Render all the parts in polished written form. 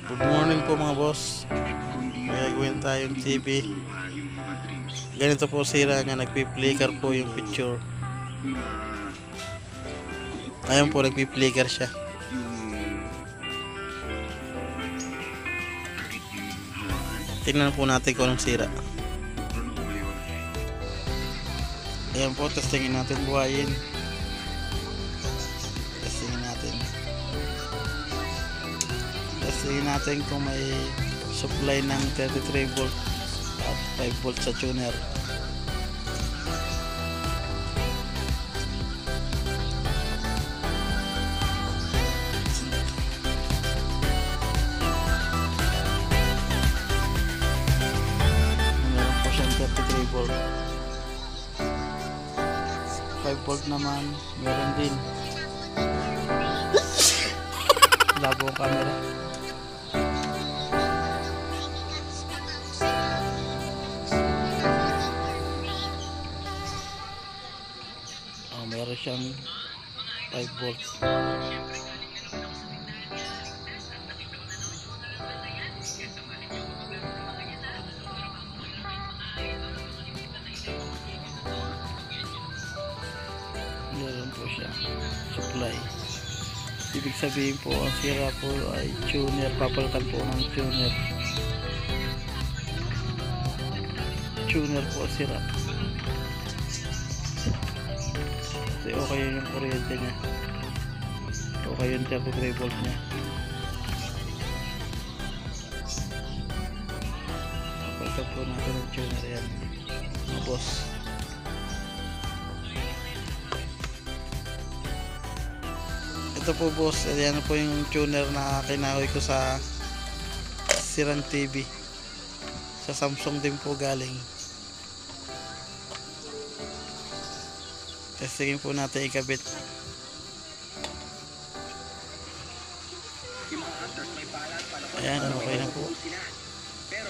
Good morning po mga boss. May gawin tayong TV. Ganito po sira niya, nagpi-flicker po yung picture. Ayun po, nagpi-flicker siya. Tingnan po natin kung anong sira. Ayan po, testingin natin buhayin. Testingin natin kung may supply ng 33 volt at 5 volt sa tuner. Meron po siyang 33 volt. 5 volt naman meron din. Labo ang camera. Meron siyang 5 volts. Meron po siya supply. Ibig sabihin po ang sira po ay tuner. Papalitan po ng tuner. Tuner po sira. Kasi okay yung kuryente niya. Okay yung 33 volt niya. Papalitan po natin ng tuner yan mga boss. Ito po boss, ayan po yung tuner na kinahoy ko sa sirang TV. Sa Samsung din po galing. Testingin po natin ikabit. Ayan, okay na po.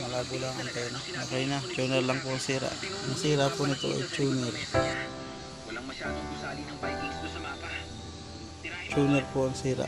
Malabo lang ang tayo na. Okay na, tuner lang po ang sira. Ang sira po nito ay tuner. Tuner po ang sira.